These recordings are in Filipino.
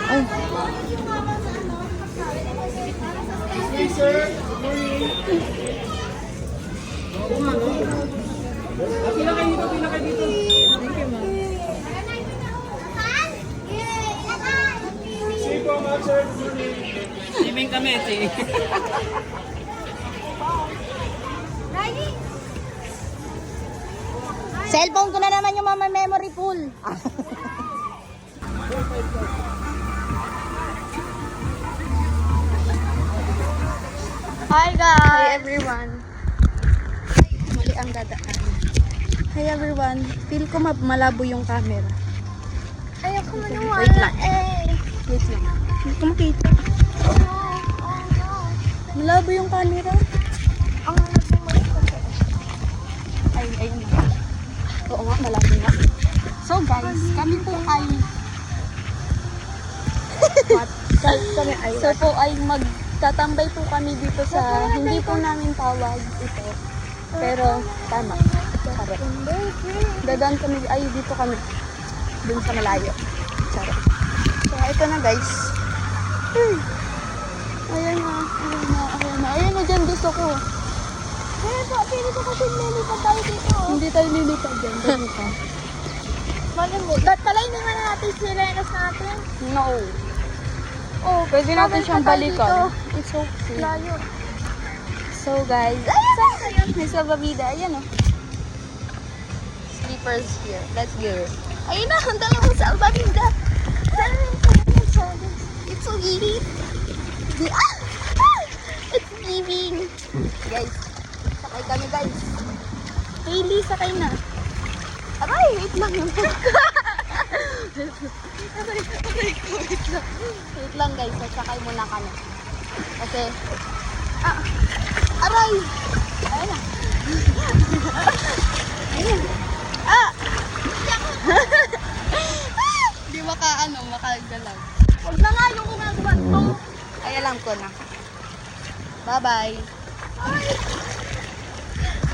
Ay. Hey, sir. Good morning. Oo nga, no? Pila kayo dito, pila kayo dito. Thank you, ma'am. See po, ma'am, sir. Good morning. Swimming kami, see. Cellphone ko na naman yung mama memory full. Hi guys! Hi everyone. Mali ang dadaan. Hi everyone. Feel ko malabo yung camera. Ayoko maniwala. Wait lang. Eh. Wait lang. Hindi ko makita. Oh no. Malabo yung camera. Ang nagmamay ko. Ay, ayun na. Oo nga, malabo nga. So guys, kami po ay... What? Kami ay. So po ay magtatambay po kami dito sa... Hindi po namin tawag ito. Pero tama. Charot. Dadaan kami... Ay, dito kami. Dun sa malayo. Charot. So ito na guys. Ayan na. Ayan na. Ayan na. Ayan na dyan gusto ko. Kaya po, pili ko kasi lilipad tayo dito. Hindi tayo lilipad dyan. Dito ka. Malam mo. Ba't pala hindi man natin sirenas natin? No. Oh, Pwede natin siyang tayo balikan. dito. It's okay. Layo. So guys, ayan! May salvavida. Ayan o. Sleepers here. Let's go. Ayun na, ang dalawang salvavida. It's so giving. It's giving. Guys, sakay kami guys. Hailey, sakay na. Aray, wait lang yung Wait lang guys, sasakay muna kami. Kasi, aray! Ayun na. Ayun. Di makagalaw. Huwag na nga yung gumagawa to. Ay, alam ko na. Bye-bye.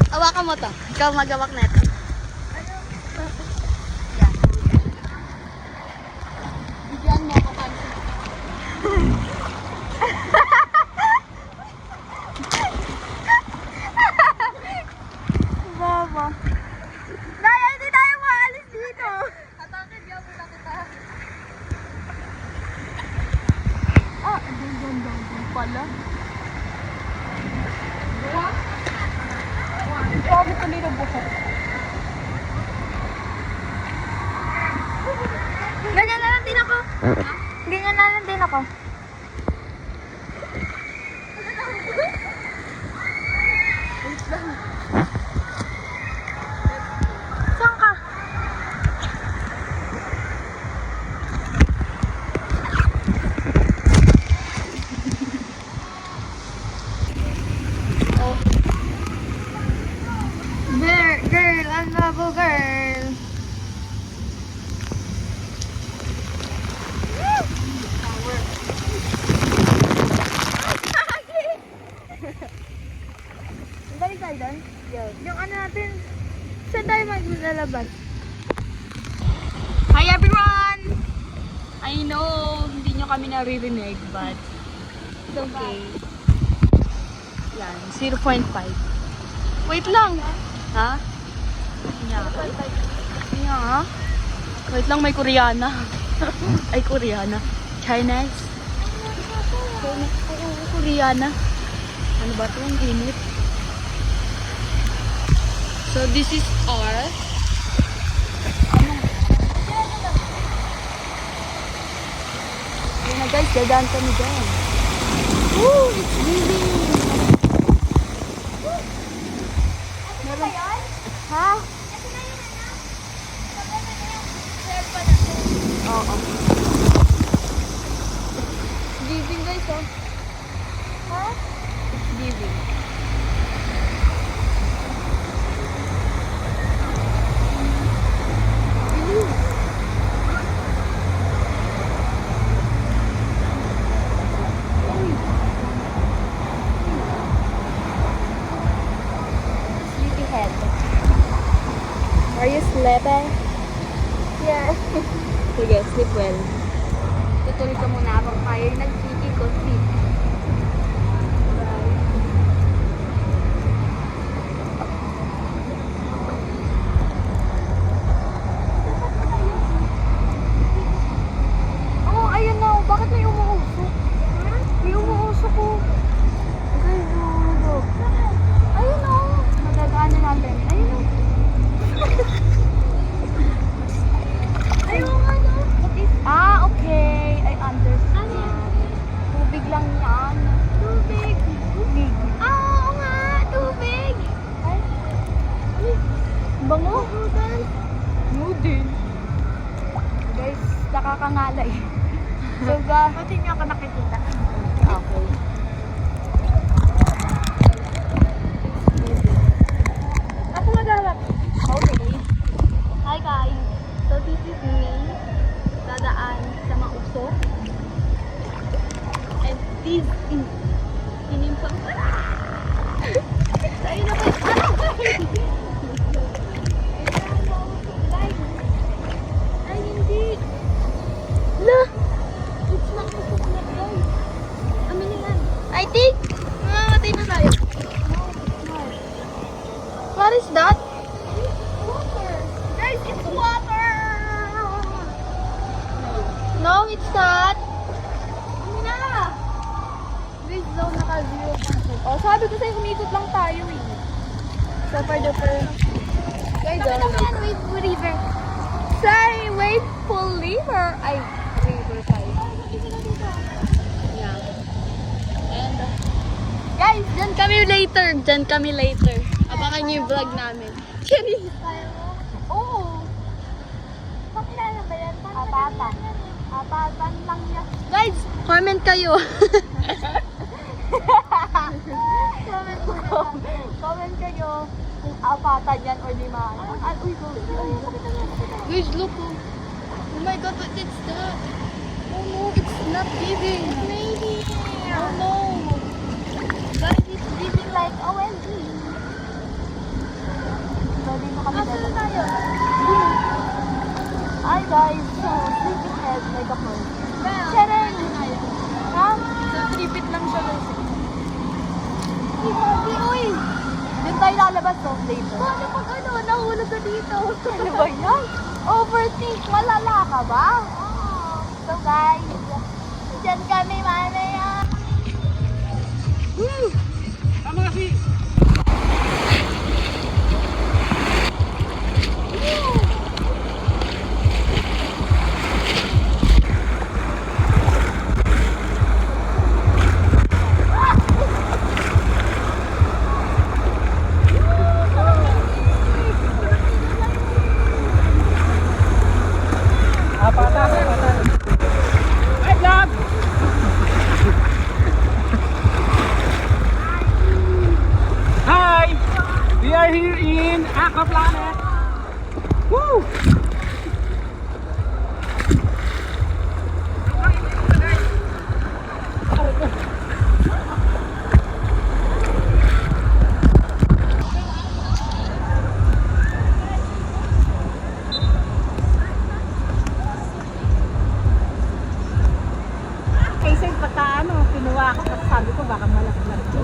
Hawakan mo to. Ikaw magawak na ito. Yan. Bigyan mo ako pansin. Baba. Daya, hindi tayo maalis dito. Atake, diyan mo na kita. Doon pala. Sabi ko nila buko. Ganyan na lang din ako. Ganyan na lang din ako. Saan ka? Girl, ang labo girl. Balik tayo doon? Yung ano natin, saan tayo maglalabas? Hi everyone! I know, hindi nyo kami naririnig, but it's okay. Yan, 0.5. Wait lang! Ha? Yeah. Yeah. Wait lang, may Koreana. Ay, Koreana. Chinese. Koreana. Ano ba ito? Ang init. So, this is our... Ayan na guys, dadaan kami dyan. Woo! It's raining! Meron... Ha? Oo. Giving guys, oh. Ha? It's giving. Sleepyhead. Are you sleeping? Yes. Sige, sleep well. Tutulog ka muna habang tayo nag-ikot-ikot. Oh, ayun na. Bakit may umuusok? May umuusok ko. Guys, look. Ayun o. Magagawa na natin. Ayun o. Ayun nga no. Ah, okay. I understand. Tubig lang yan. Tubig. Tubig. Ah, oo nga. Tubig. Ay. Bango. Noodle. Guys, nakakangalay. So, Pati niyo ako nakikita. okay. Ako magharap. Okay. Hi guys. So this is me. Dadaan sa Mausok. And this is Tinimpang. Tayo na kayo. Ay, hindi. La! It's not coconut guys. Amin na yan. I think mamamatay na tayo. What is that? Water. Guys, it's water. No, it's not. Na. This zone naka-0%. Oh, sabi ko sa'yo, umikot lang tayo eh. Super duper. Guys, Nakita mo yan, wave river. Say, wait for river. Ay, river tayo. Yeah. And, guys, dyan kami later. Dyan kami later. Abangan niyo yung vlog namin. Cherry. Kaya mo? Oo. Pakilala ba yan? Apatan. Apatan lang yan. Guys, comment kayo. Comment kayo kung apatan yan or limahan. Ay, uy, go. Guys, look. Oh my God, what is that? Oh no, it's not giving. Maybe. Oh no. Guys, it's giving like OMG. So, dito kami Asa na tayo? Hi guys, so sleeping head like a pearl. Charing. Ha? So, tripit lang siya guys. Uy. Doon tayo lalabas so later. Paano pag nahulog ka dito? Ano ba yan? Overthink, malala ka ba? So guys, Diyan kami mamaya. Tama kasi. Apatan. Ay, vlog! Hi! We are here in Aquaplanet. Woo! Kasi pagka kinuha ako, kasi sabi ko baka malaki-laki.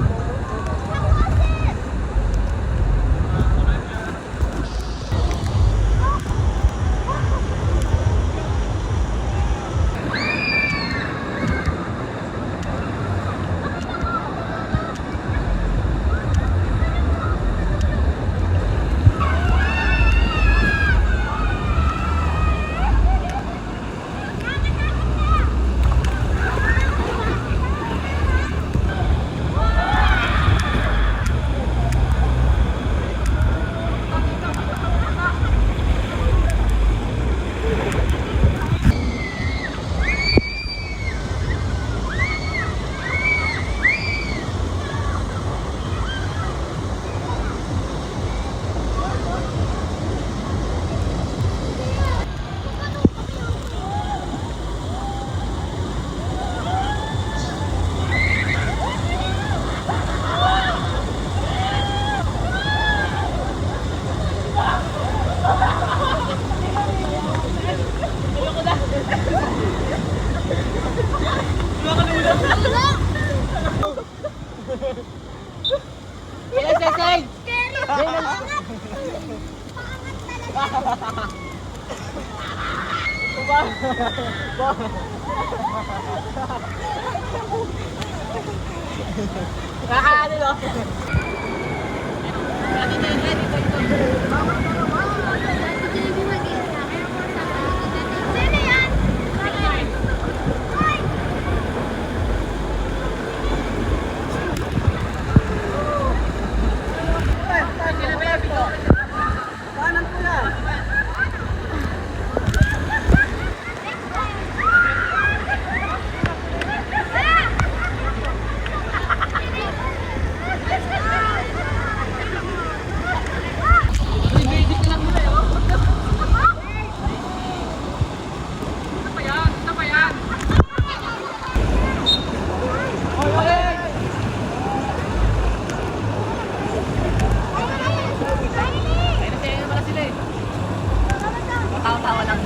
Kakaano no? Sino yan? Kanan po yan. Tawa-tawa lang.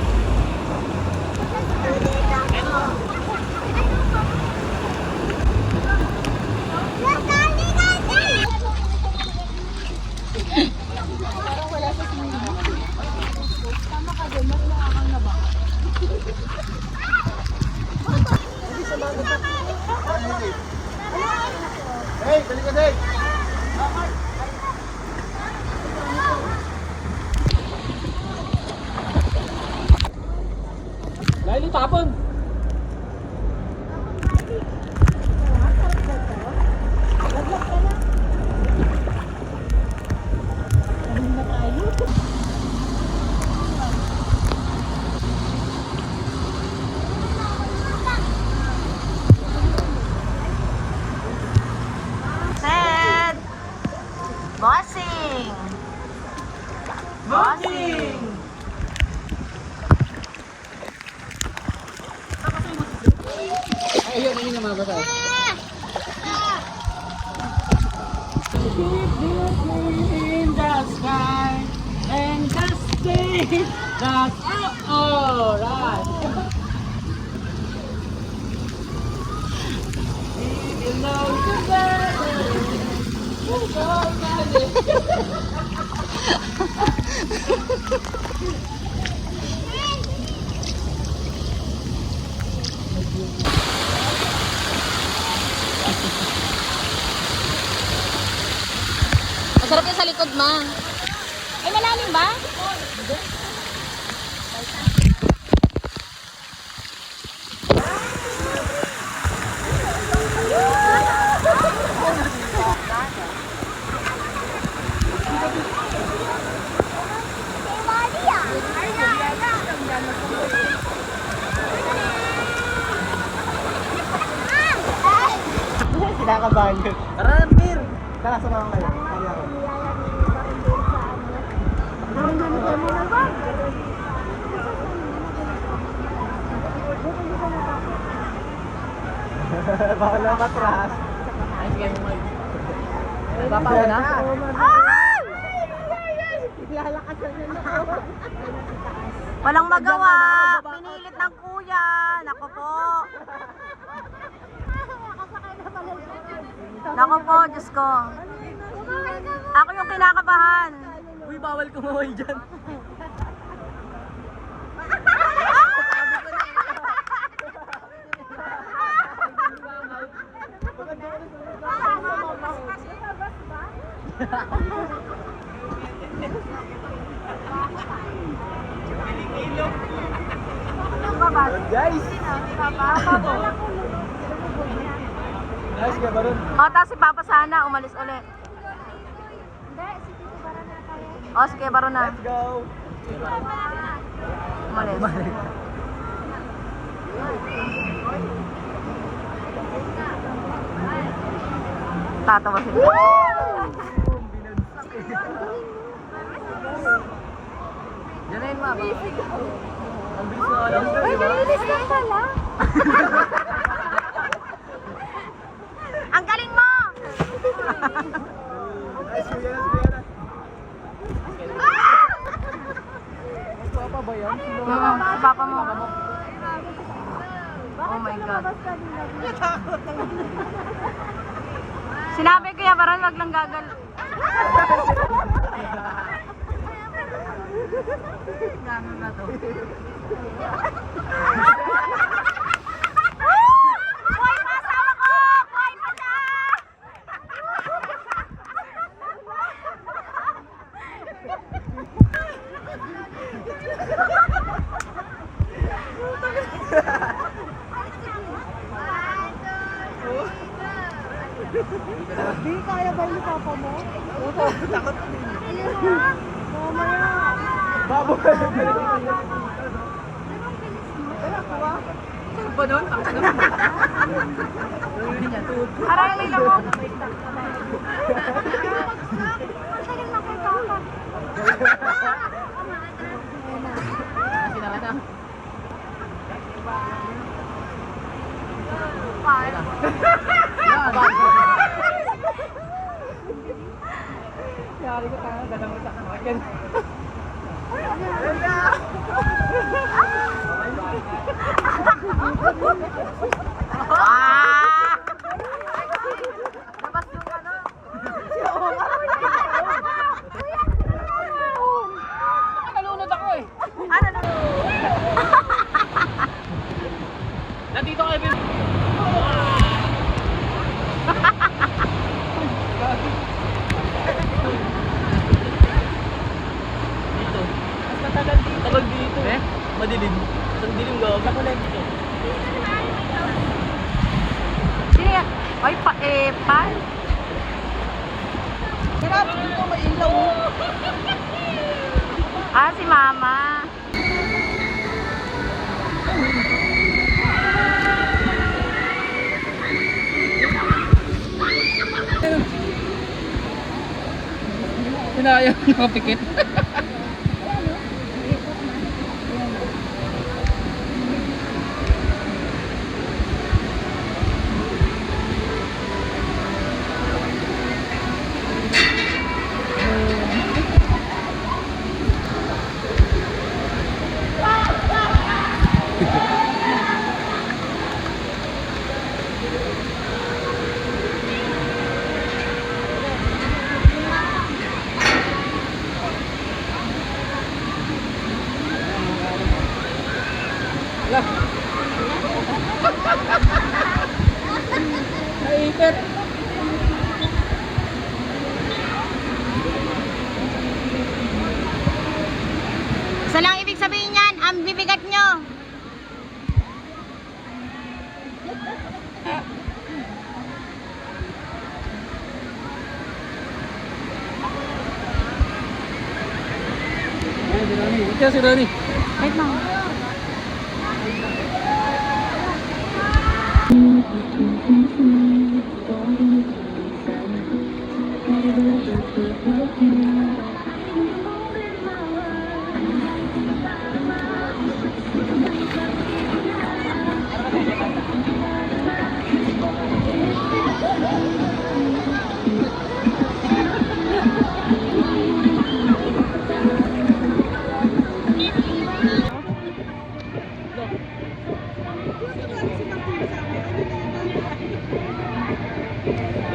Hey, balik ka din! Laili tapon. Ted! Bossing! Bossing! Ayun, ayun yung mga bata. In the sky and the state that's all right. We belong Masarap yan sa likod, ma. Ay, malalim ba? Kinakabahan yun. Tara, Mir! Tara, samahan kayo. Kaya ako. Bawal na matras. Ay, sige mo. Papawa na? Walang magawa. Pinilit ng kuya. Nako po. Nako po, Diyos ko. Ako yung kinakabahan. Uy, bawal kumaway dyan. Guys! Guys, kaya ba rin? O, tapos si Papa sana umalis ulit. O, sige, baro na. Let's go! Umalis. Tatawa sila. Yan na yun, ma. Ang bilis na alam. Ay, nainis ka pala. Ang galing mo! Nice, kuya na, kuya na. Papa ba yan? Si Papa mo. Oh my God. Sinabi ko ya, Baron, wag lang gagal. Gano'n na to. Di kaya ba yung papa mo? Takot. Mamaya. Babo. Ba doon? Aray, may lamok. Masagal na kay papa. Sinara na. Yari ko tayo, dalang mo sa kawagan. Ah! Labas yung ano. Nalunod ako eh. Ano na? Nandito kayo, Bill. Dito. Mas matagal dito. Tagal dito. Eh? Madilim. Isang dilim ga. Kakulay dito. Sino yan? Ay, pa-epal. Sarap, dito may ilaw. Ah, si Mama. Sinayang nakapikit. Naipit. Isa lang ibig sabihin yan, ang bibigat nyo. Ayan si Rani. Ito si Rani. Wait lang.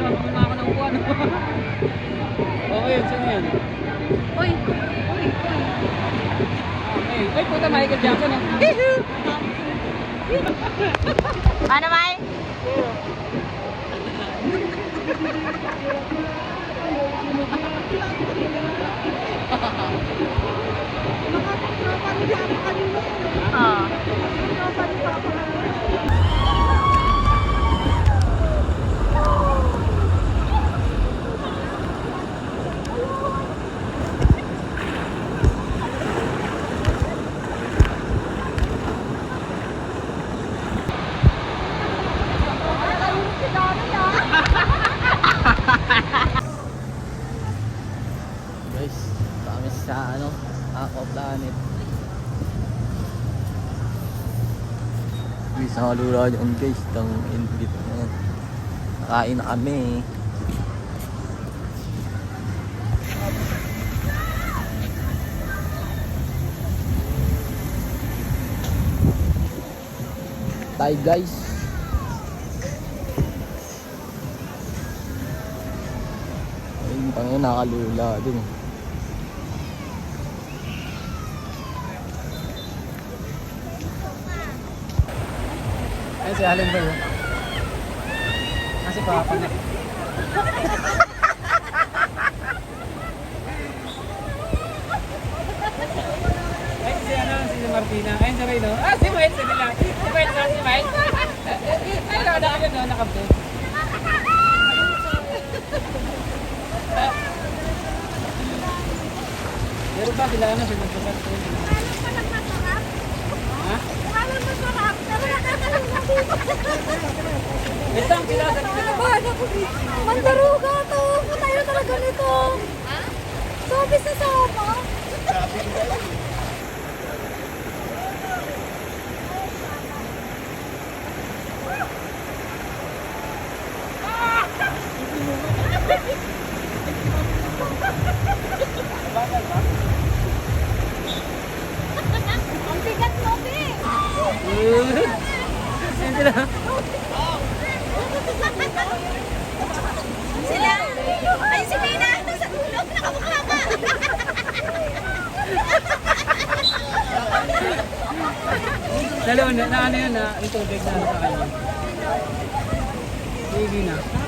Wala ako ng upuan. Okay, yun. Sino yan? Uy. Okay. Ay, puta, Michael Jackson ah. Ano, Mai? Oh. Guys, kami sa Ako Planet. Sa halura dyan guys, itong invite na yan. Nakain na kami. Tayo guys. Ayun, tangin nakalula dun. Ay, si Allen ba yun? Kasi papa na. Ay, si Martina. Ayun si Ray, no? Ah, si Miles, si nila. Si Miles, si Miles. Ay, nakadaan yun, no? Nakabdo. sila ano, sila sa Walang masarap. Walang masarap. Pero nakakalang dito. Ito ang kilala nila. Kinabahan ako dito. Mandaruga to. Patayo talaga nito. Sabi sa sopa. Ang bigat mo, Bi. Ayun sila. Sila. Ay, si Mina. Sa tulog. Nakamukha ka. Dalawa na ano yun na, yung tubig na sa kanya. Hindi na.